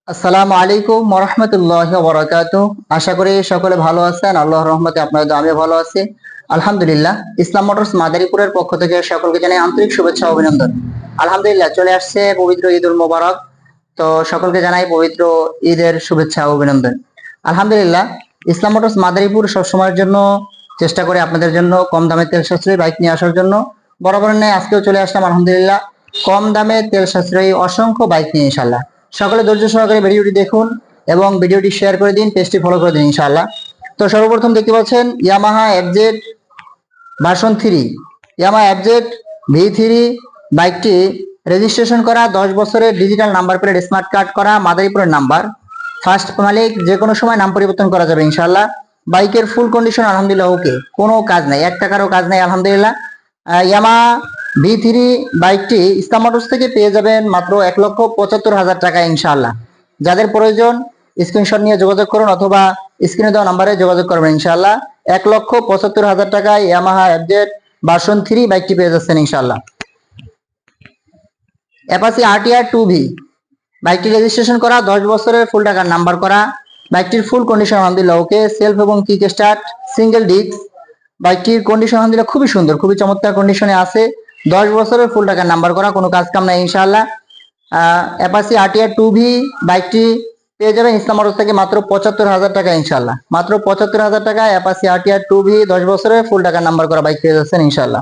আসসালামু আলাইকুম ওয়া বারাকাতুহু। আশা করি সকলে ভালো আছেন। আল্লাহর রহমতে আপনাদের আমিও ভালো আছি আলহামদুলিল্লাহ। ইসলাম মোটরস মাদারীপুরের পক্ষ থেকে সকলকে জানাই আন্তরিক শুভেচ্ছা ও অভিনন্দন। আলহামদুলিল্লাহ, চলে আসছে পবিত্র ঈদুল মোবারক। তো সকলকে জানাই পবিত্র ঈদের শুভেচ্ছা ও অভিনন্দন। আলহামদুলিল্লাহ, ইসলাম মোটরস মাদারীপুর সবসময়ের জন্য চেষ্টা করে আপনাদের জন্য কম দামে তেল সাশ্রয়ী বাইক নিয়ে আসার জন্য। বরাবরের ন্যায় আজকেও চলে আসলাম আলহামদুলিল্লাহ কম দামে তেল সাশ্রয়ী অসংখ্য বাইক নিয়ে ইনশাল্লাহ। সকলে ধৈর্য সহকারে ভিডিওটি দেখুন এবং ভিডিওটি শেয়ার করে দিন, পেজটি ফলো করে দিন ইনশাআল্লাহ। তো সর্বপ্রথম দেখতে পাচ্ছেন Yamaha FZ version 3, Yamaha FZ V3 বাইকটি রেজিস্ট্রেশন করা 10 বছরের digital number plate smart card করা মাদারীপুরের নাম্বার। ফার্স্ট মালিক, যে কোনো সময় নাম পরিবর্তন করা যাবে ইনশাআল্লাহ। বাইকের ফুল কন্ডিশন আলহামদুলিল্লাহ ওকে, কোনো কাজ নাই, এক টাকারও কাজ নাই আলহামদুলিল্লাহ। ইয়ামাহা V3 বাইকটি ইসলাম মোটরস থেকে পেয়ে যাবেন মাত্র 1,75,000 টাকা ইনশাআল্লাহ। যাদের প্রয়োজন স্ক্রিনশট নিয়ে যোগাযোগ করুন অথবা স্ক্রিনে দেওয়া নাম্বারে যোগাযোগ করবেন ইনশাআল্লাহ। 1,75,000 টাকায় ইয়ামাহা এফজেড ভার্সন 3 বাইকটি পেয়ে যাচ্ছেন ইনশাআল্লাহ। অ্যাপাচি RTR 2V বাইকটি রেজিস্ট্রেশন করা 10 বছরের ফুল টাকার নাম্বার করা। বাইকটির ফুল কন্ডিশন আলহামদুলিল্লাহ ওকে, সেলফ এবং কিক স্টার্ট, সিঙ্গেল ডিস্ক। বাইকটির কন্ডিশন আলহামদুলিল্লাহ খুবই সুন্দর, খুবই চমৎকার কন্ডিশনে আছে। 10 বছরের ফুল টাকার নাম্বার করা, কোনো কাজ কাম নাই ইনশাআল্লাহ। অ্যাপাচি RTR 2V বাইকটি পেয়ে যাবেন ইসলাম মোটরস থেকে মাত্র 75,000 টাকা ইনশাআল্লাহ। মাত্র 75,000 টাকা অ্যাপাচি RTR 2V 10 বছরের ফুল টাকার নাম্বার করা বাইক পেয়ে যাচ্ছেন ইনশাআল্লাহ।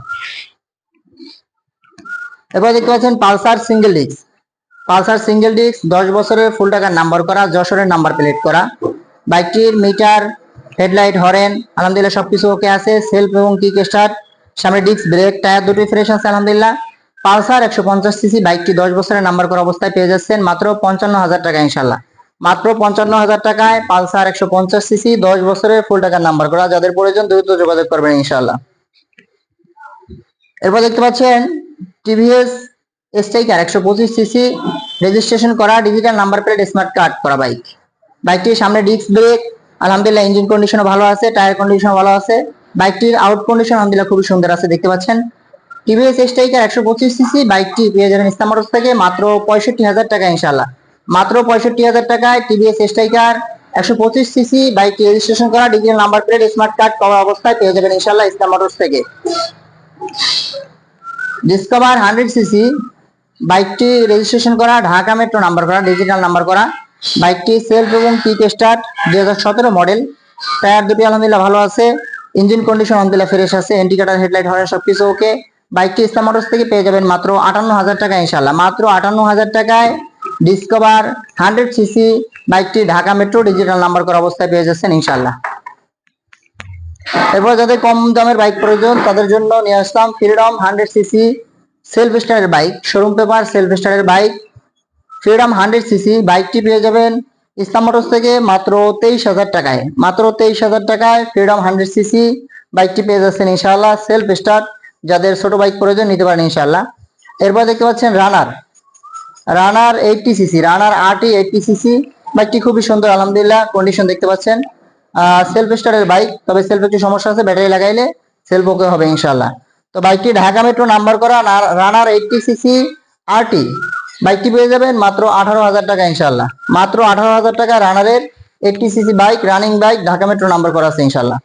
এবার দেখতে পাচ্ছেন Pulsar single disc. Pulsar single disc 10 বছরের ফুল টাকার নাম্বার করা, যশোরের নাম্বার প্লেট করা। বাইকটির মিটার, হেডলাইট, হরেন আলহামদুলিল্লাহ সবকিছু ওকে আছে। সেলফ এবং কিক স্টার্ট, সামনে ডিস্ক ব্রেক, টায়ার দুটি ফ্রেশ আছে আলহামদুলিল্লাহ। পালসার 150 সিসি বাইকটি 10 বছরের নাম্বার করা অবস্থায় পেয়ে যাচ্ছেন মাত্র 55,000 টাকা ইনশাআল্লাহ। মাত্র 55,000 টাকায় পালসার 150 সিসি 10 বছরের ফুল টাকার নাম্বার করা। যাদের প্রয়োজন দ্রুত যোগাযোগ করবেন ইনশাআল্লাহ। এরপর দেখতে পাচ্ছেন টিভিএস স্ট্রাইকার 125 সিসি রেজিস্ট্রেশন করা, digital number plate smart card করা বাইক। বাইকটির সামনে ডিস্ক ব্রেক আলহামদুলিল্লাহ, ইঞ্জিন কন্ডিশনও ভালো আছে, টায়ার কন্ডিশন ভালো আছে। বাইকটির আউট কন্ডিশন আলহামদুলিল্লাহ খুবই সুন্দর আছে, দেখতে পাচ্ছেন। টিভিএস স্ট্রাইকার 125 সিসি বাইকটি পেয়ে যাবেন ইসলাম মোটরস থেকে মাত্র 65,000 টাকা ইনশাআল্লাহ। মাত্র 65,000 টাকায় টিভিএস স্ট্রাইকার 125 সিসি বাইকটি রেজিস্ট্রেশন করা, digital number plate smart card করা অবস্থায় পেয়ে যাবেন ইনশাআল্লাহ ইসলাম মোটরস থেকে। ডিসকভার 100 সিসি বাইকটি রেজিস্ট্রেশন করা, ঢাকা মেট্রো নাম্বার করা, ডিজিটাল নাম্বার করা। বাইকটি সেলফ এবং কিক স্টার্ট, 2017 মডেল। টায়ার দুটি আলহামদুলিল্লাহ ভালো আছে, ইঞ্জিন কন্ডিশন আলহামদুলিল্লাহ ফ্রেশ আছে, ইন্ডিকেটর, হেডলাইট, হরেন সবকিছু ওকে। বাইকটি ইসলাম মোটরস থেকে পেয়ে যাবেন মাত্র 58,000 টাকা ইনশাআল্লাহ। মাত্র 58,000 টাকায় ডিসকভার 100 সিসি বাইকটি ঢাকা মেট্রো ডিজিটাল নাম্বার করা অবস্থায় পেয়ে যাচ্ছেন ইনশাআল্লাহ। এরপর যাদের কম দামের বাইক প্রয়োজন তাদের জন্য নিয়ে আসলাম ফ্রিডম 100 সিসি সেলফ স্টার্টের বাইক, শোরুম পেপার সেলফ স্টার্টের বাইক। ফ্রিডম 100 সিসি বাইকটি পেয়ে যাবেন ইসলাম মোটরস থেকে মাত্র 23,000 টাকায়। মাত্র 23,000 টাকায় ফ্রিডম 100 সিসি বাইকটি পেয়ে যাচ্ছেন ইনশাআল্লাহ, সেলফ স্টার্ট। যাদের ছোট বাইক প্রয়োজন নিতে পারেন ইনশাআল্লাহ। এরপর দেখতে পাচ্ছেন রানার, রানার 80 সিসি, রানার RT 80 সিসি বাইকটি খুবই সুন্দর আলহামদুলিল্লাহ, কন্ডিশন দেখতে পাচ্ছেন। সেলফ স্টার্টের বাইক, তবে সেলফ একটু সমস্যা আছে, ব্যাটারি লাগাইলে সেলফ ওকে হবে ইনশাআল্লাহ। তো বাইকটি ঢাকা মেট্রো নাম্বার করা, রানার 80 সিসি RT বাইকটি পেয়ে যাবেন মাত্র 18,000 টাকা ইনশাআল্লাহ। মাত্র 18,000 টাকা রানারের 80 CC bike, running bike, Dhaka metro number করা আছে ইনশাআল্লাহ।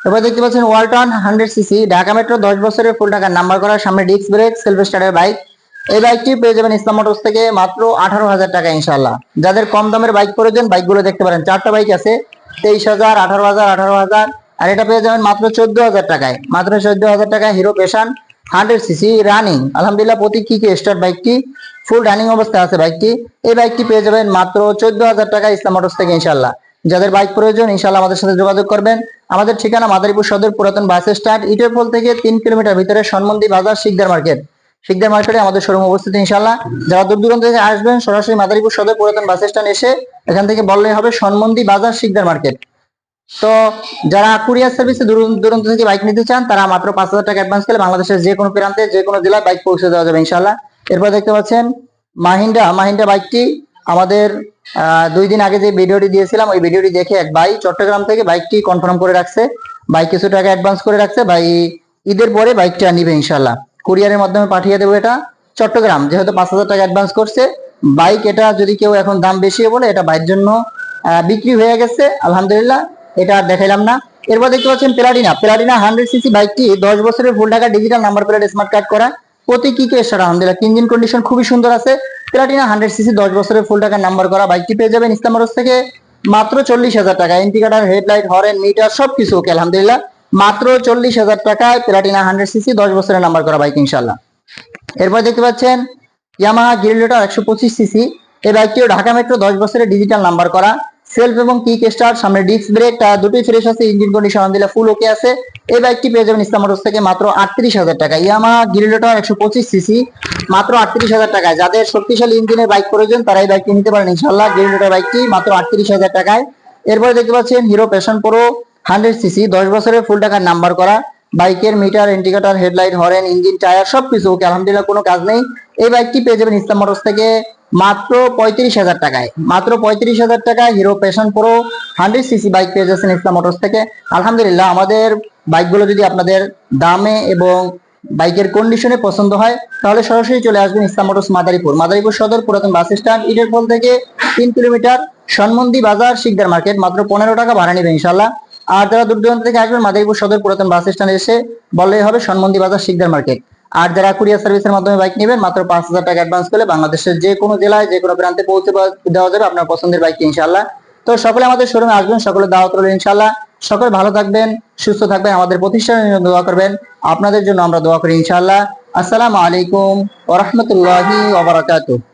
এবার দেখতে পাচ্ছেন ওয়ালটন 100 সিসি ঢাকা মেট্রো 10 বছরের ফুল টাকার নাম্বার করা, সামনে ডিস্ক ব্রেক, সেলফ স্টার্টের বাইক। এই বাইকটি পেয়ে যাবেন ইসলাম মোটরস থেকে মাত্র 18,000 টাকা ইনশাআল্লাহ। যাদের কম দামের বাইক প্রয়োজন বাইকগুলো দেখতে পারেন, 4টা বাইক আছে, 23,000, 18,000, 18,000, আর এটা পেয়ে যাবেন মাত্র 14,000 টাকায়। মাত্র 14,000 টাকায় হিরো পেশান 100 সিসি রানিং আলহামদুলিল্লাহ, প্রতি কিকে স্টার্ট বাইকটি ফুল রানিং অবস্থায় আছে বাইকটি। এই বাইকটি পেয়ে যাবেন মাত্র 14,000 টাকা ইসলাম মোটরস থেকে ইনশাআল্লাহ। যাদের বাইক প্রয়োজন ইনশাআল্লাহ আমাদের সাথে যোগাযোগ করবেন। আমাদের ঠিকানা মাদারীপুর সদর পুরাতন বাস স্ট্যান্ড, ইটেরপোল থেকে 3 কিলোমিটার ভিতরে সনমন্দি বাজার, শিকদার মার্কেট। শিকদার মার্কেটে আমাদের শোরুম অবস্থিত ইনশাআল্লাহ। যারা দূর দূরান্ত থেকে আসবেন সরাসরি মাদারীপুর সদর পুরাতন বাস স্ট্যান্ড এসে এখান থেকে বললেই হবে সনমন্দি বাজার, শিকদার মার্কেট। তো যারা কুরিয়ার সার্ভিসে দূর দূরান্ত থেকে বাইক নিতে চান তারা মাত্র 5,000 টাকা অ্যাডভান্স করলে বাংলাদেশের যে কোনো প্রান্তে যে কোনো জেলায় বাইক পৌঁছে দেওয়া যাবে ইনশাআল্লাহ। এরপর দেখতে পাচ্ছেন মাহিন্দ্রা বাইকটি আমাদের 2 দিন আগে যে ভিডিওটি দিয়েছিলাম ওই ভিডিওটি দেখে এক ভাই চট্টগ্রাম থেকে বাইকটি কনফার্ম করে রাখছে। ভাই কিছু টাকা অ্যাডভান্স করে রাখছে, ভাই ঈদের পরে বাইকটা নিবে ইনশাআল্লাহ। কুরিয়ারের মাধ্যমে পাঠিয়ে দেবো এটা চট্টগ্রাম, যেহেতু 5,000 টাকা অ্যাডভান্স করছে বাইক। এটা যদি কেউ এখন দাম বেশি বলে, এটা বাইকের জন্য বিক্রি হয়ে গেছে আলহামদুলিল্লাহ, এটা আর দেখাইলাম না। এরপর দেখতে পাচ্ছেন প্লাটিনা। প্লাটিনা 100 সিসি বাইকটি 10 বছরের ফুল টাকা digital number plate smart card করা, প্রতি কি স্টার আলহামদুলিল্লাহ, ইঞ্জিন কন্ডিশন খুবই সুন্দর আছে। প্লাটিনা 100 সিসি 10 বছরের ফুল টাকা নাম্বার করা বাইকটি পেয়ে যাবেন ইসলাম রোড থেকে মাত্র 40,000 টাকা। ইন্ডিকেটর, হেডলাইট, হরেন, মিটার সবকিছু ওকে আলহামদুলিল্লাহ, মাত্র 40,000 টাকায় প্লাটিনা 100 সিসি 10 বছরের নাম্বার করা বাইক ইনশাল্লাহ। এরপর দেখতে পাচ্ছেন ইয়ামাহা গ্রিলেটর 125 সিসি। এই বাইকটিও ঢাকা মেট্রো 10 বছরের ডিজিটাল নাম্বার করা, সেলফ এবং কিক স্টার্ট, সামনে ডিস্ক ব্রেক দুটোই ফ্রেশ আছে, ইঞ্জিন কন্ডিশন আলহামদুলিল্লাহ ফুল ওকে আছে। এই বাইকটি পেয়ে যাবেন ইসলাম মোটরস থেকে মাত্র 38,000 টাকা। ইয়ামাহা গ্রিলেটর 125 সিসি মাত্র 38,000 টাকায়। যাদের শক্তিশালী ইঞ্জিনের বাইক প্রয়োজন তারা এই বাইকটি নিতে পারেন ইনশাল্লাহ। গ্রিলেটর বাইকটি মাত্র 38,000 টাকায়। এরপরে দেখতে পাচ্ছেন হিরো প্যাশন প্রো 100 সিসি 10 বছরের ফুল টাকার নাম্বার করা, বাইকের meter, indicator, headlight, horn, engine, tyre সবকিছু ওকে আলহামদুলিল্লাহ, কোনো কাজ নেই। এই বাইকটি পেয়ে যাবেন ইসলাম মোটরস থেকে মাত্র 35,000 টাকায়। মাত্র 35,000 টাকায় hero passion pro 100 CC bike পেয়ে যাচ্ছেন ইসলাম মোটরস থেকে আলহামদুলিল্লাহ। আমাদের বাইকগুলো যদি আপনাদের দামে এবং বাইকের কন্ডিশনে পছন্দ হয় তাহলে সরাসরি চলে আসবেন ইসলাম মোটরস মাদারীপুর। মাদারীপুর সদর পুরাতন বাস স্ট্যান্ড, ইটের পোল থেকে 3 কিলোমিটার, সনমন্দি বাজার, শিকদার মার্কেট। মাত্র 15 টাকা ভাড়া নেবে ইনশাল্লাহ। আর যারা দূর দূরান্ত থেকে আসবেন মাদারীপুর সদর পুরাতন বাস স্ট্যান্ডে এসে বললেই হবে সনমন্দি বাজার, শিকদার মার্কেট। আর যারা কুরিয়ার সার্ভিসের মাধ্যমে বাইক নেবেন মাত্র 5,000 টাকা অ্যাডভান্স করলে বাংলাদেশের যে কোনো জেলায় যে কোনো প্রান্তে পৌঁছে দেওয়া যাবে আপনার পছন্দের বাইক ইনশাল্লাহ। তো সকলে আমাদের শোরুমে আসবেন, সকলে দাওয়াত রইল ইনশাল্লাহ। সকলে ভালো থাকবেন, সুস্থ থাকবেন, আমাদের প্রতিষ্ঠানের জন্য দোয়া করবেন, আপনাদের জন্য আমরা দোয়া করি ইনশাল্লাহ। আসসালামু আলাইকুম ওয়া রাহমাতুল্লাহি ওয়া বারাকাতুহু।